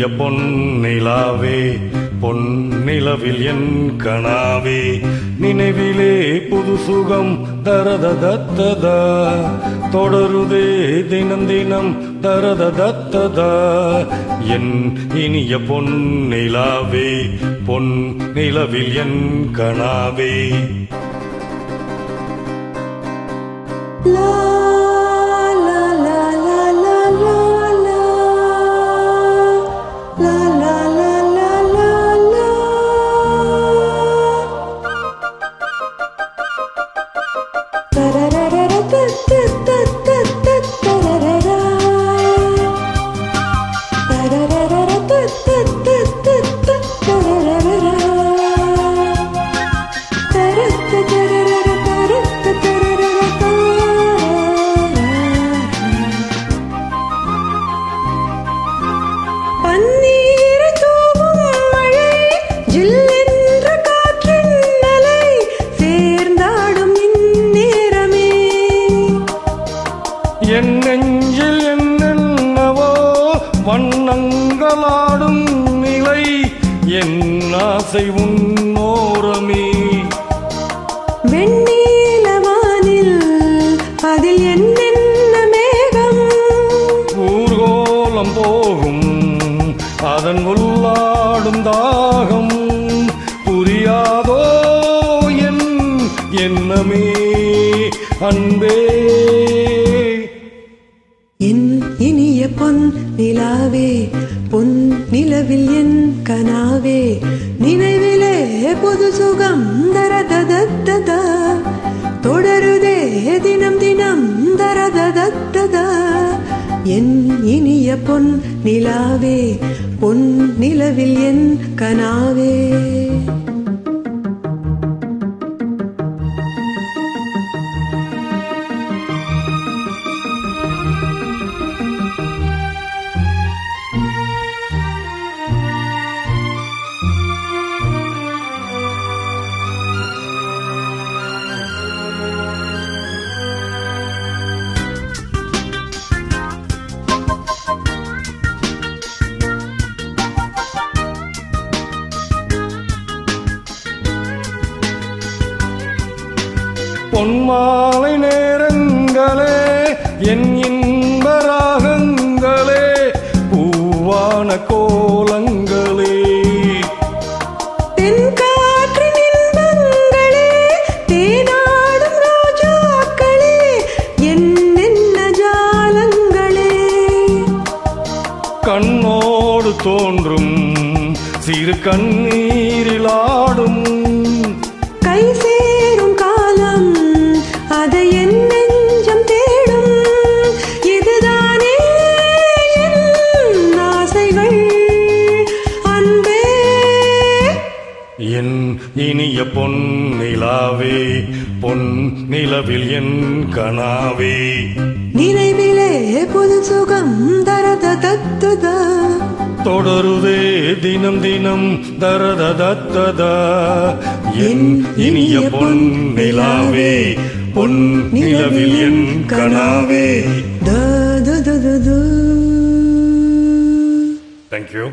இனிய பொன்னிலாவே பொன்னிலவில் என் கனாவே நினைவிலே புது சுகம் தரததத்ததா தொடருதே தினம் தினம் தரததத்ததா என் இனிய பொன்னிலாவே பொன்னிலவில் என் கனாவே. என் நெஞ்சில் என்னென்னவோ வண்ணங்களாடும் நிலை என் ஆசை உன்னோரமே வெண்ணீலவானில் அதில் என்னென்ன மேகம் ஊர்கோலம் போகும் அதன் உள்ளாடும் தாகம் புரியாதோ என் எண்ணமே அன்பே. என் இனிய பொன் நிலாவே பொன் நிலவில் என் கனாவே நினைவிலே புது சுகம் தரததத்ததா தொடருதே தினம் தினம் தரததத்ததா என் இனிய பொன் நிலாவே பொன் நிலவில் என் கனாவே. பொன்மாலை நேரங்களே என் இன்ப ராகங்களே பூவான கோலங்களே தென்காற்றின் இன்பங்களே தேனாடும் ரோஜாக்களே என்னென்ன ஜாலங்களே கண்ணோடு தோன்றும் சிறு கண்ணீரிலாடும் கை சேரும் காலம் அதை என் நெஞ்சம் தேடும் இதுதானே என் ஆசைகள் அன்பே. என் இனிய பொன்னிலாவே பொன்னிலவில் என் கனாவே நினைவிலே புது சுகம் தரததத்ததா தொடருதே தினம் தினம் தரததத்ததா என் இனிய பொன்னிலாவே பொன்னிலவில் என் கனாவே. த த த த த. Thank you.